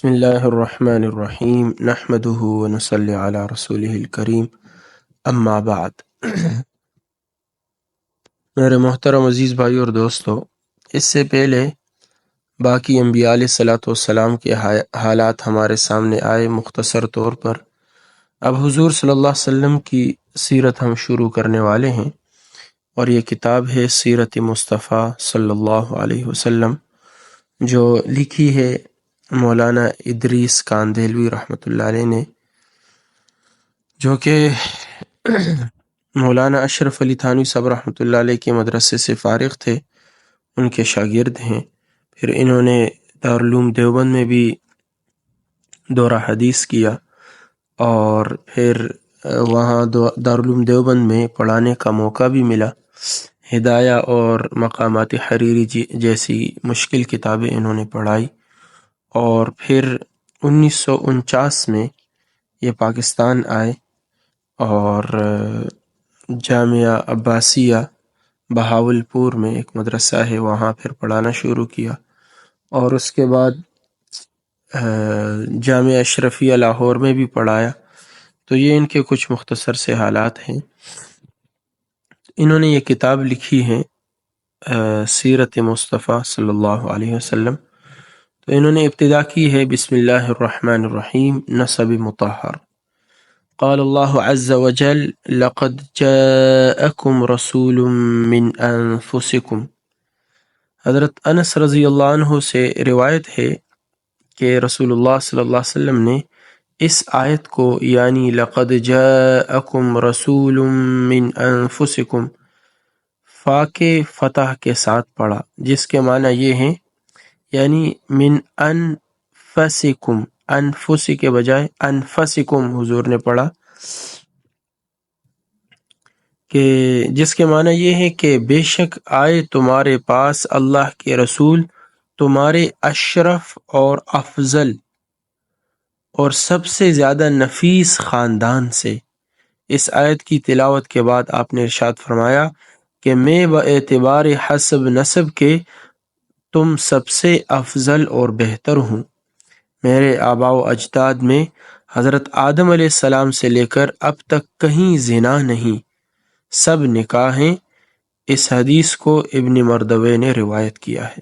بسم اللہ الرحمن الرحیم نحمده ونصلی علی رسولہ الکریم اما بعد۔ میرے محترم عزیز بھائی اور دوستو، اس سے پہلے باقی انبیاء علیہ الصلوۃ والسلام کے حالات ہمارے سامنے آئے مختصر طور پر۔ اب حضور صلی اللہ علیہ وسلم کی سیرت ہم شروع کرنے والے ہیں، اور یہ کتاب ہے سیرت مصطفیٰ صلی اللہ علیہ وسلم، جو لکھی ہے مولانا ادریس کاندھلوی رحمۃ اللہ علیہ نے، جو کہ مولانا اشرف علی تھانوی صاحب رحمۃ اللہ علیہ کے مدرسے سے فارغ تھے، ان کے شاگرد ہیں۔ پھر انہوں نے دارالعلوم دیوبند میں بھی دورہ حدیث کیا، اور پھر وہاں دارالعلوم دیوبند میں پڑھانے کا موقع بھی ملا۔ ہدایہ اور مقامات حریری جیسی مشکل کتابیں انہوں نے پڑھائی، اور پھر 1949 میں یہ پاکستان آئے اور جامعہ عباسیہ بہاولپور میں ایک مدرسہ ہے، وہاں پھر پڑھانا شروع کیا، اور اس کے بعد جامعہ اشرفیہ لاہور میں بھی پڑھایا۔ تو یہ ان کے کچھ مختصر سے حالات ہیں۔ انہوں نے یہ کتاب لکھی ہے سیرت مصطفیٰ صلی اللہ علیہ وسلم۔ تو انہوں نے ابتدا کی ہے بسم اللہ الرحمن الرحیم، نسب مطہر۔ قال اللہ عز وجل لقد جاءکم رسول من انفسکم۔ حضرت انس رضی اللہ عنہ سے روایت ہے کہ رسول اللہ صلی اللہ علیہ وسلم نے اس آیت کو، یعنی لقد جاءکم رسول من انفسکم، فا کے فتح کے ساتھ پڑھا، جس کے معنی یہ ہیں یعنی من انفسکم، انفسی کے بجائے انفسکم حضور نے پڑھا، کہ جس کے معنی یہ ہے کہ بے شک آئے تمہارے پاس اللہ کے رسول تمہارے اشرف اور افضل اور سب سے زیادہ نفیس خاندان سے۔ اس آیت کی تلاوت کے بعد آپ نے ارشاد فرمایا کہ میں باعتبار حسب نسب کے تم سب سے افضل اور بہتر ہوں۔ میرے آباء و اجداد میں حضرت آدم علیہ السلام سے لے کر اب تک کہیں زنا نہیں، سب نکاح ہیں۔ اس حدیث کو ابن مردوے نے روایت کیا ہے۔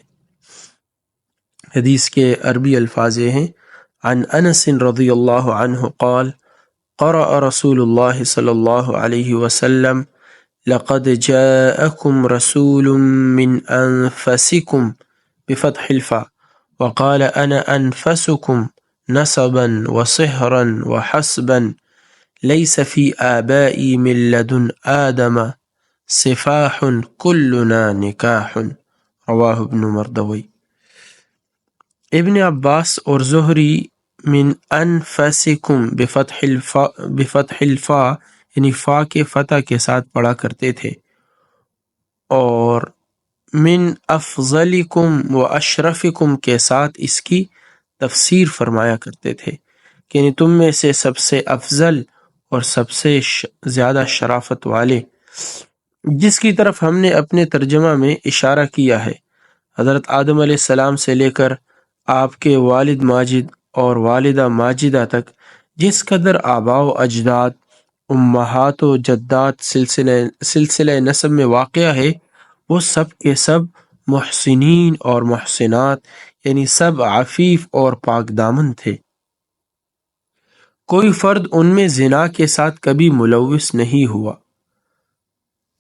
حدیث کے عربی الفاظ یہ ہیں: عن انس رضی اللہ عنہ قال قرأ رسول اللہ صلی اللہ علیہ وسلم لقد جاءکم رسول من انفسکم بفتح الفاء وقال انا انفسکم نسبا وصهرا وحسبا ليس في آبائي من لدن آدم صفاح كلنا نكاح، رواہ ابن مردوی۔ ابن عباس اور زہری من انفسکم بفتح الفاء یعنی فا کے فتح کے ساتھ پڑھا کرتے تھے، اور من افضلکم و اشرفکم کے ساتھ اس کی تفسیر فرمایا کرتے تھے، کہ یعنی تم میں سے سب سے افضل اور سب سے زیادہ شرافت والے، جس کی طرف ہم نے اپنے ترجمہ میں اشارہ کیا ہے۔ حضرت آدم علیہ السلام سے لے کر آپ کے والد ماجد اور والدہ ماجدہ تک جس قدر آباء و اجداد، امہات و جدات سلسلہ نسب میں واقع ہے، وہ سب کے سب محسنین اور محسنات، یعنی سب عفیف اور پاک دامن تھے۔ کوئی فرد ان میں زنا کے ساتھ کبھی ملوث نہیں ہوا۔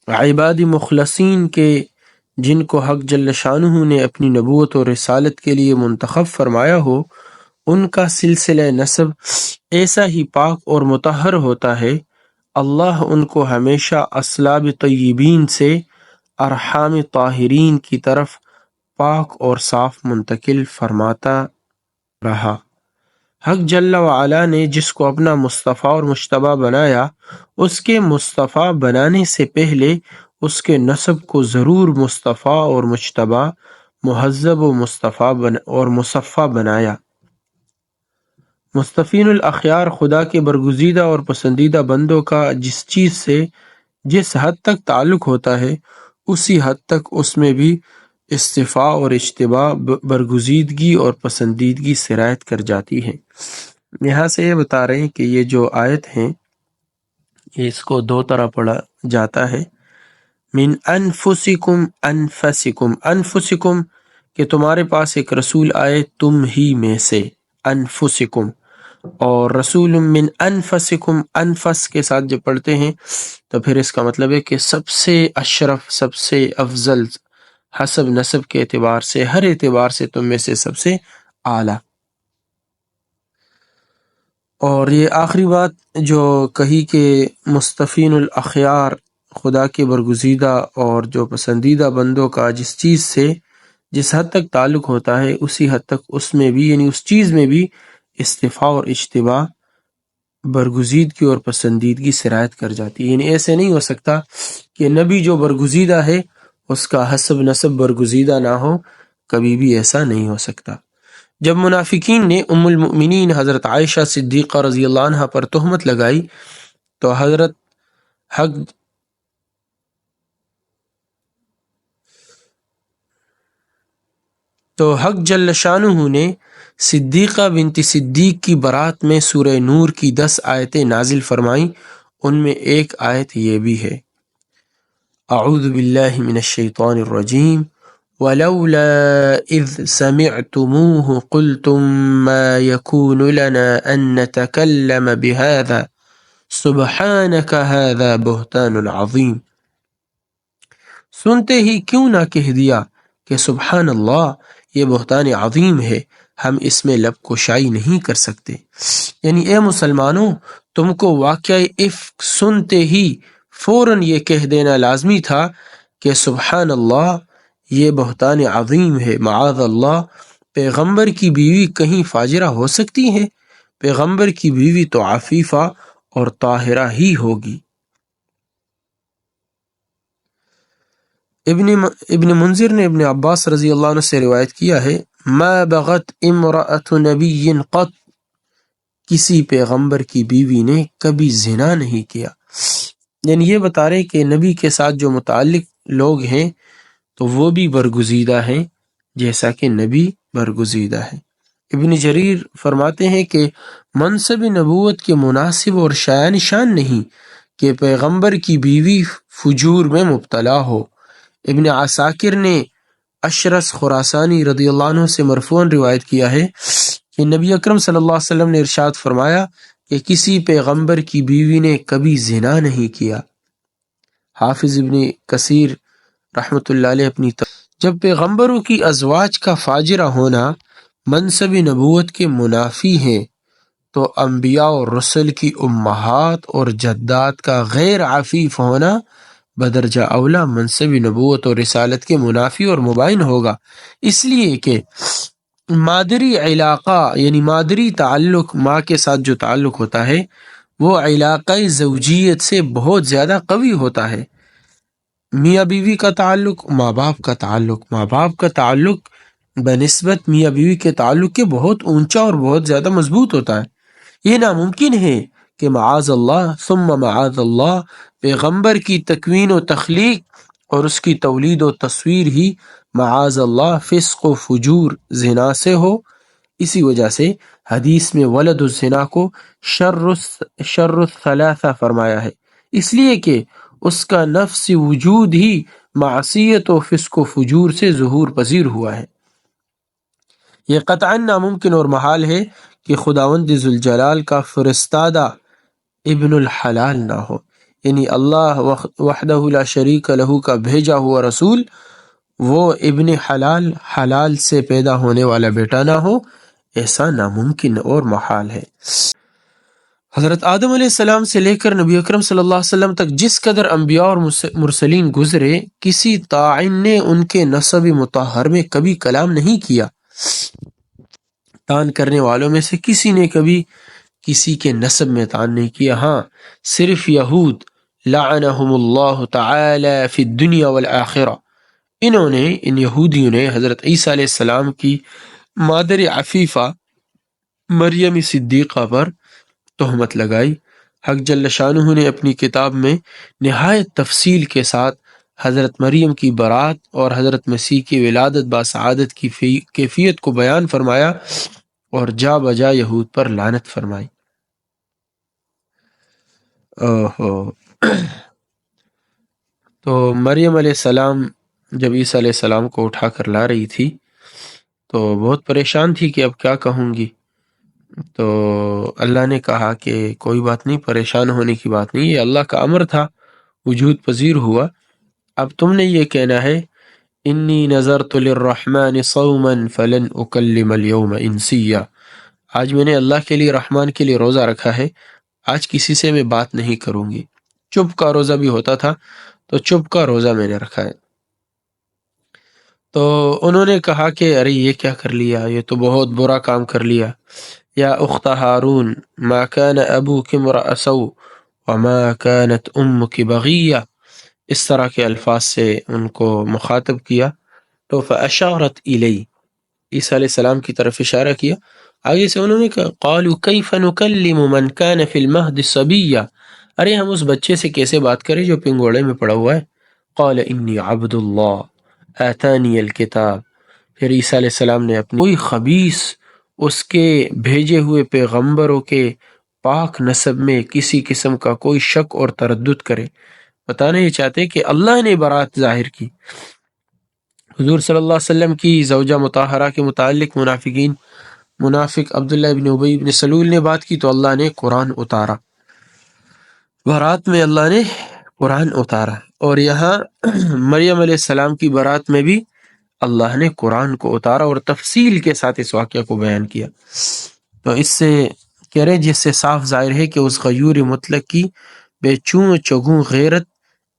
عباد مخلصین کے جن کو حق جل شانہ نے اپنی نبوت اور رسالت کے لیے منتخب فرمایا ہو، ان کا سلسلہ نسب ایسا ہی پاک اور مطہر ہوتا ہے۔ اللہ ان کو ہمیشہ اصلاب طیبین سے ارحام طاہرین کی طرف پاک اور صاف منتقل فرماتا رہا۔ حق جل وعلا نے جس کو اپنا مصطفیٰ اور مجتبیٰ بنایا، اس کے مصطفیٰ بنانے سے پہلے اس کے نسب کو ضرور مصطفیٰ اور مجتبیٰ، مہذب و مصطفیٰ اور مصفیٰ بنایا۔ مصطفین الاخیار خدا کے برگزیدہ اور پسندیدہ بندوں کا جس چیز سے جس حد تک تعلق ہوتا ہے، اسی حد تک اس میں بھی استفاء اور اجتباء برگزیدگی اور پسندیدگی سرایت کر جاتی ہے۔ یہاں سے یہ بتا رہے ہیں کہ یہ جو آیت ہیں اس کو دو طرح پڑھا جاتا ہے۔ من انفسکم، انفسکم، انفسکم کہ تمہارے پاس ایک رسول آئے تم ہی میں سے، انفسکم، اور رسول من انفسکم، انفس کے ساتھ جب پڑھتے ہیں تو پھر اس کا مطلب ہے کہ سب سے اشرف، سب سے افضل، حسب نسب کے اعتبار سے، ہر اعتبار سے تم میں سے سب سے اعلیٰ۔ اور یہ آخری بات جو کہی کہ مصطفین الاخیار، خدا کے برگزیدہ اور جو پسندیدہ بندوں کا جس چیز سے جس حد تک تعلق ہوتا ہے اسی حد تک اس میں بھی، یعنی اس چیز میں بھی استفاء اور اجتباء، برگزیدگی اور پسندیدگی سرایت کر جاتی ہے۔ یعنی ایسے نہیں ہو سکتا کہ نبی جو برگزیدہ ہے اس کا حسب نسب برگزیدہ نہ ہو، کبھی بھی ایسا نہیں ہو سکتا۔ جب منافقین نے ام المؤمنین حضرت عائشہ صدیقہ رضی اللہ عنہ پر تہمت لگائی تو حق جل شانہ نے صدیقہ بنت صدیق کی برات میں سورہ نور کی 10 آیتیں نازل فرمائیں، ان میں ایک آیت یہ بھی ہے، اعوذ باللہ من الشیطان الرجیم ولولا اذ سمعتموه قلتم ما يكون لنا ان نتكلم بهذا سبحانك هذا بہتان عظیم، سنتے ہی کیوں نہ کہہ دیا کہ سبحان اللہ، یہ بہتان عظیم ہے، ہم اس میں لب کشائی نہیں کر سکتے۔ یعنی اے مسلمانوں، تم کو واقعہ افک سنتے ہی فوراً یہ کہہ دینا لازمی تھا کہ سبحان اللہ، یہ بہتان عظیم ہے، معاذ اللہ، پیغمبر کی بیوی کہیں فاجرہ ہو سکتی ہے؟ پیغمبر کی بیوی تو عفیفہ اور طاہرہ ہی ہوگی۔ ابن منذر نے ابن عباس رضی اللہ عنہ سے روایت کیا ہے، ما بغت امرأة نبی قط، کسی پیغمبر کی بیوی نے کبھی زنا نہیں کیا۔ یعنی یہ بتا رہے کہ نبی کے ساتھ جو متعلق لوگ ہیں تو وہ بھی برگزیدہ ہیں جیسا کہ نبی برگزیدہ ہے۔ ابن جریر فرماتے ہیں کہ منصب نبوت کے مناسب اور شایان شان نہیں کہ پیغمبر کی بیوی فجور میں مبتلا ہو۔ ابن عساکر نے اشرس خراسانی رضی اللہ عنہ سے مرفوعاً روایت کیا ہے کہ نبی اکرم صلی اللہ علیہ وسلم نے ارشاد فرمایا کہ کسی پیغمبر کی بیوی نے کبھی زنا نہیں کیا۔ حافظ ابن کثیر رحمۃ اللہ علیہ جب پیغمبروں کی ازواج کا فاجرہ ہونا منصب نبوت کے منافی ہیں تو انبیاء اور رسل کی امہات اور جدات کا غیر عفیف ہونا بدرجہ اولا منصب نبوت اور رسالت کے منافی اور مبائن ہوگا، اس لیے کہ مادری علاقہ یعنی مادری تعلق، ماں کے ساتھ جو تعلق ہوتا ہے وہ علاقہ زوجیت سے بہت زیادہ قوی ہوتا ہے۔ میاں بیوی کا تعلق، ماں باپ کا تعلق، ماں باپ کا تعلق بنسبت میاں بیوی کے تعلق کے بہت اونچا اور بہت زیادہ مضبوط ہوتا ہے۔ یہ ناممکن ہے کہ معاذ اللہ ثم معاذ اللہ پیغمبر کی تکوین و تخلیق اور اس کی تولید و تصویر ہی معاذ اللہ فسق و فجور، زنا سے ہو۔ اسی وجہ سے حدیث میں ولد الزنا کو شر الثلاثہ فرمایا ہے، اس لیے کہ اس کا نفس وجود ہی معصیت و فسق و فجور سے ظہور پذیر ہوا ہے۔ یہ قطعاً ناممکن اور محال ہے کہ خداوند ذوالجلال کا فرستادہ ابن الحلال نہ ہو، یعنی اللہ وحدہ لا شریک لہ کا بھیجا ہوا رسول وہ ابن حلال، حلال سے پیدا ہونے والا بیٹا نہ ہو، ایسا ناممکن اور محال ہے۔ حضرت آدم علیہ السلام سے لے کر نبی اکرم صلی اللہ علیہ وسلم تک جس قدر انبیاء اور مرسلین گزرے، کسی طاعن نے ان کے نسب مطہر میں کبھی کلام نہیں کیا۔ طعن کرنے والوں میں سے کسی نے کبھی کسی کے نسب میں طعن نہیں کیا۔ ہاں، صرف یہود لعنہم اللہ تعالی فی الدنیا والآخرہ، ان یہودیوں نے حضرت عیسیٰ علیہ السلام کی مادر عفیفہ مریم صدیقہ پر تہمت لگائی۔ حق جل شانہ نے اپنی کتاب میں نہایت تفصیل کے ساتھ حضرت مریم کی برات اور حضرت مسیح کی ولادت باسعادت کی کیفیت کو بیان فرمایا اور جا بجا یہود پر لعنت فرمائی۔ تو مریم علیہ السلام جب عیسیٰ علیہ السلام کو اٹھا کر لا رہی تھی تو بہت پریشان تھی کہ اب کیا کہوں گی۔ تو اللہ نے کہا کہ کوئی بات نہیں، پریشان ہونے کی بات نہیں، یہ اللہ کا امر تھا، وجود پذیر ہوا۔ اب تم نے یہ کہنا ہے انی نذرت للرحمن صوما فلن اکلم اليوم انسیا، آج میں نے اللہ کے لیے، رحمان کے لیے روزہ رکھا ہے، آج کسی سے میں بات نہیں کروں گی۔ چپ کا روزہ بھی ہوتا تھا تو چپ کا روزہ میں نے رکھا ہے۔ تو انہوں نے کہا کہ ارے یہ کیا کر لیا، یہ تو بہت برا کام کر لیا۔ یا اخت ہارون ما كان ابوک امرأ سوء وما كانت امک بغیہ، اس طرح کے الفاظ سے ان کو مخاطب کیا۔ تو فاشارت الی، عیسیٰ علیہ السلام کی طرف اشارہ کیا۔ آگے سے انہوں نے کہا قالوا کیف نکلم من کان فی المہد صبیا، ارے ہم اس بچے سے کیسے بات کریں جو پنگوڑے میں پڑا ہوا ہے۔ قال انی عبد اللہ آتانی الکتاب، پھر عیسیٰ علیہ السلام نے اپنی کوئی خبیث اس کے بھیجے ہوئے پیغمبروں کے پاک نسب میں کسی قسم کا کوئی شک اور تردد کرے، بتانا یہ چاہتے کہ اللہ نے برات ظاہر کی۔ حضور صلی اللہ علیہ وسلم کی زوجہ مطہرہ کے متعلق منافق عبداللہ ابن ابی ابن سلول نے بات کی تو اللہ نے قرآن اتارا، برات میں اللہ نے قرآن اتارا، اور یہاں مریم علیہ السلام کی برات میں بھی اللہ نے قرآن کو اتارا اور تفصیل کے ساتھ اس واقعہ کو بیان کیا۔ تو اس سے کہہ رہے جس سے صاف ظاہر ہے کہ اس غیور مطلق کی بے چوں چگوں غیرت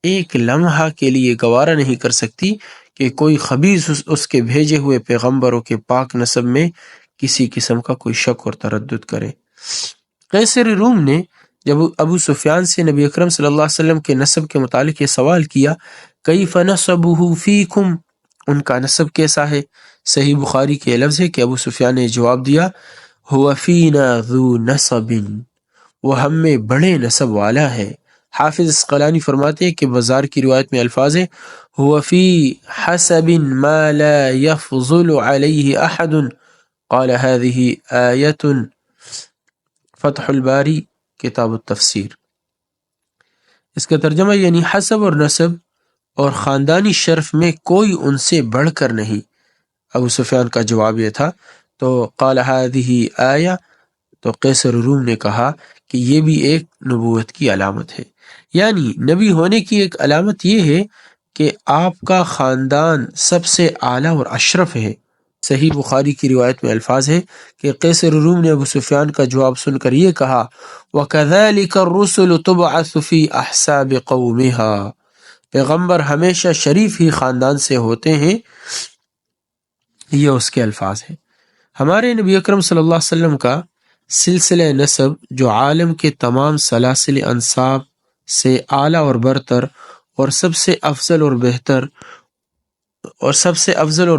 ایک لمحہ کے لیے گوارا نہیں کر سکتی کہ کوئی خبیث اس کے بھیجے ہوئے پیغمبروں کے پاک نسب میں کسی قسم کا کوئی شک اور تردد کرے۔ قیصر روم نے جب ابو سفیان سے نبی اکرم صلی اللہ علیہ وسلم کے نسب کے متعلق یہ سوال کیا کیف نسبہ فیکم، ان کا نسب کیسا ہے، صحیح بخاری کے لفظ ہے کہ ابو سفیان نے جواب دیا هو فینا ذو نسب، وہ ہم میں بڑے نسب والا ہے۔ حافظ اسقلانی فرماتے ہیں کہ بازار کی روایت میں الفاظ ہے هو فی حسب ما لا يفضل علیہ احد، قال هذه آیت فتح الباری کتاب التفسیر۔ اس کا ترجمہ یعنی حسب اور نسب اور خاندانی شرف میں کوئی ان سے بڑھ کر نہیں۔ ابو سفیان کا جواب یہ تھا، تو قال هذه آیہ، تو قیصر روم نے کہا کہ یہ بھی ایک نبوت کی علامت ہے، یعنی نبی ہونے کی ایک علامت یہ ہے کہ آپ کا خاندان سب سے اعلیٰ اور اشرف ہے۔ صحیح بخاری کی روایت میں الفاظ ہے کہ قیصر روم نے ابو سفیان کا جواب سن کر یہ کہا وَكَذَلِكَ الرُّسُلُ تُبْعَثُ فِي أَحْسَابِ قَوْمِهَا، پیغمبر ہمیشہ شریف ہی خاندان سے ہوتے ہیں، یہ اس کے الفاظ ہیں۔ ہمارے نبی اکرم صلی اللہ علیہ وسلم کا سلسلہ نسب جو عالم کے تمام سلاسل انساب سے اعلیٰ اور برتر اور سب سے افضل اور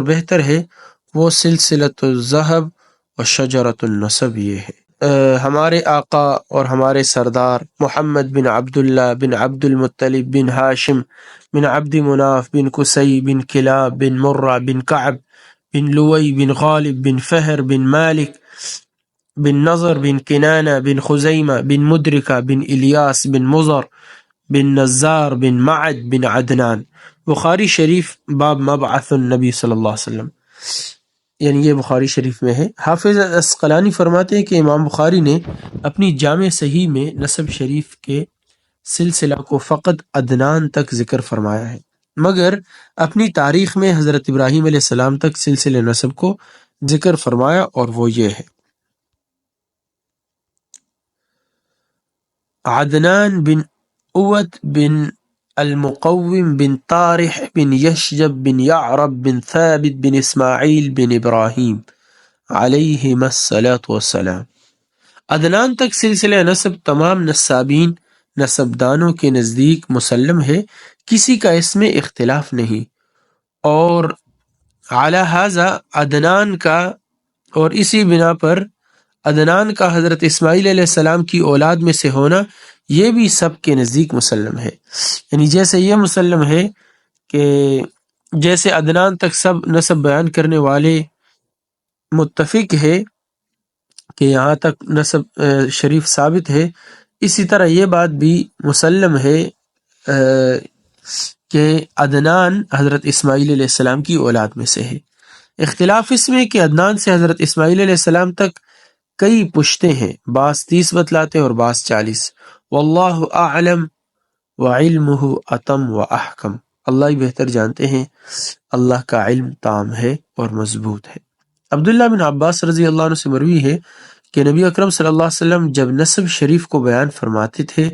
بہتر ہے، وہ سلسلۃ الذہب و شجرۃ النسب یہ ہے۔ ہمارے آقا اور ہمارے سردار محمد بن عبداللہ بن عبد المطلب بن ہاشم بن عبد مناف بن قصی بن کلاب بن مرہ بن کعب بن لوئی بن غالب بن فہر بن مالک بن نظر بن کنانہ بن خزیمہ بن مدرکہ بن الیاس بن مضر بن نزار بن معد بن عدنان۔ بخاری شریف باب مبعث النبی صلی اللہ علیہ وسلم، یعنی یہ بخاری شریف میں ہے۔ حافظ اسقلانی فرماتے ہیں کہ امام بخاری نے اپنی جامع صحیح میں نسب شریف کے سلسلہ کو فقط عدنان تک ذکر فرمایا ہے، مگر اپنی تاریخ میں حضرت ابراہیم علیہ السلام تک سلسلہ نسب کو ذکر فرمایا، اور وہ یہ ہے عدنان بن اوت بن المقوم بن طارح بن یشجب بن یعرب بن ثابت بن اسماعیل بن ابراہیم علیہم الصلاۃ والسلام۔ عدنان تک سلسلہ نسب تمام نسابین نسب دانوں کے نزدیک مسلم ہے، کسی کا اس میں اختلاف نہیں، اور علی ھذا عدنان کا، اور اسی بنا پر عدنان کا حضرت اسماعیل علیہ السلام کی اولاد میں سے ہونا یہ بھی سب کے نزدیک مسلم ہے، یعنی جیسے یہ مسلم ہے کہ جیسے عدنان تک سب نسب بیان کرنے والے متفق ہے کہ یہاں تک نسب شریف ثابت ہے، اسی طرح یہ بات بھی مسلم ہے کہ عدنان حضرت اسماعیل علیہ السلام کی اولاد میں سے ہے۔ اختلاف اس میں کہ عدنان سے حضرت اسماعیل علیہ السلام تک کئی پشتے ہیں، بعض 30 بتلاتے اور بعض 40۔ واللہ اعلم وعلمہ اتم و احکم، اللہ ہی بہتر جانتے ہیں، اللہ کا علم تام ہے اور مضبوط ہے۔ عبداللہ بن عباس رضی اللہ عنہ سے مروی ہے کہ نبی اکرم صلی اللہ علیہ وسلم جب نسب شریف کو بیان فرماتے تھے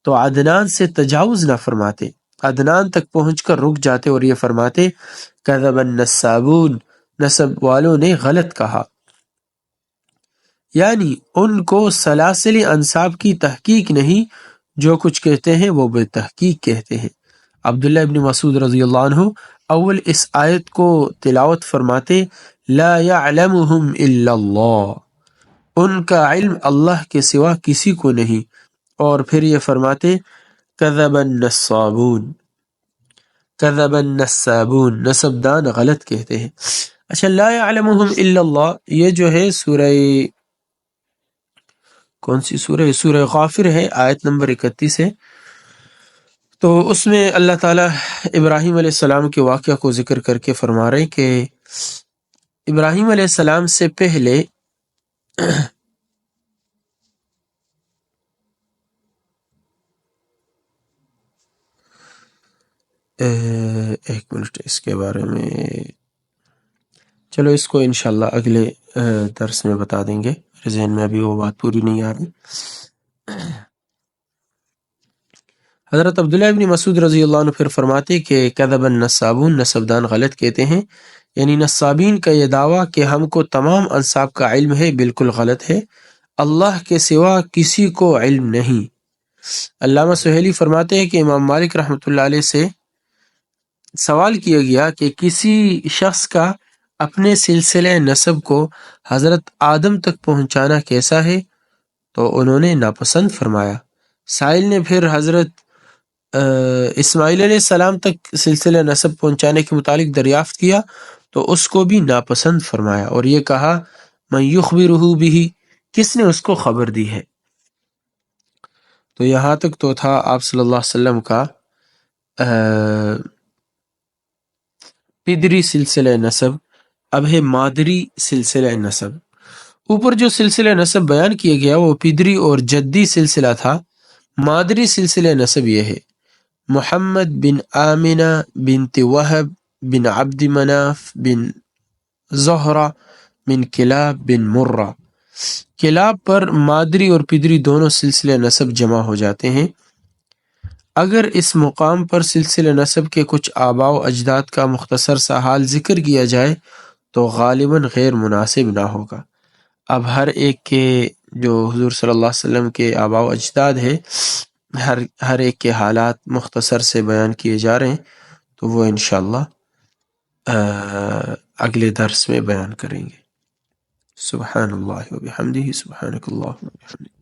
تو عدنان سے تجاوز نہ فرماتے، عدنان تک پہنچ کر رک جاتے اور یہ فرماتے کذب النسابون، نسب والوں نے غلط کہا، یعنی ان کو سلاسل انساب کی تحقیق نہیں، جو کچھ کہتے ہیں وہ بے تحقیق کہتے ہیں۔ عبداللہ ابن مسعود رضی اللہ عنہ اول اس آیت کو تلاوت فرماتے لا يعلمهم الا اللہ، ان کا علم اللہ کے سوا کسی کو نہیں، اور پھر یہ فرماتے کذب النصابون، کذب النسابون، نسب دان غلط کہتے ہیں۔ اچھا، لا يعلمهم الا اللہ، یہ جو ہے سورہ، کون سی سورہ ہے؟ سورہ غافر ہے، آیت نمبر 31 ہے۔ تو اس میں اللہ تعالیٰ ابراہیم علیہ السلام کے واقعہ کو ذکر کر کے فرما رہے ہیں کہ ابراہیم علیہ السلام سے پہلے ایک منٹ اس کے بارے میں، چلو اس کو انشاءاللہ اگلے درس میں بتا دیں گے، میرے ذہن میں ابھی وہ بات پوری نہیں آ رہی۔ حضرت عبداللہ ابن مسعود رضی اللہ عنہ پھر فرماتے کہ کذب النصابون، نسبدان غلط کہتے ہیں، یعنی نصابین کا یہ دعویٰ کہ ہم کو تمام انصاب کا علم ہے بالکل غلط ہے، اللہ کے سوا کسی کو علم نہیں۔ علامہ سہیلی فرماتے ہیں کہ امام مالک رحمۃ اللہ علیہ سے سوال کیا گیا کہ کسی شخص کا اپنے سلسلہ نسب کو حضرت آدم تک پہنچانا کیسا ہے، تو انہوں نے ناپسند فرمایا۔ سائل نے پھر حضرت اسماعیل علیہ السلام تک سلسلہ نسب پہنچانے کے متعلق دریافت کیا تو اس کو بھی ناپسند فرمایا اور یہ کہا من یخبرہ بہ، کس نے اس کو خبر دی ہے۔ تو یہاں تک تو تھا آپ صلی اللہ علیہ وسلم کا پدری سلسلہ نسب، اب ہے مادری سلسلہ نسب۔ اوپر جو سلسلہ نسب بیان کیا گیا وہ پدری اور جدی سلسلہ تھا، مادری سلسلہ نسب یہ ہے محمد بن آمنہ بنت وہب بن عبد مناف بن زہرہ بن کلاب بن مرہ۔ کلاب پر مادری اور پدری دونوں سلسلہ نسب جمع ہو جاتے ہیں۔ اگر اس مقام پر سلسلہ نسب کے کچھ آباء و اجداد کا مختصر سا حال ذکر کیا جائے تو غالباً غیر مناسب نہ ہوگا۔ اب ہر ایک کے جو حضور صلی اللہ علیہ وسلم کے آباء و اجداد ہے، ہر ایک کے حالات مختصر سے بیان کیے جا رہے ہیں، تو وہ انشاءاللہ اگلے درس میں بیان کریں گے۔ سبحان اللہ و بحمدہ، سبحانک اللہم و بحمدک۔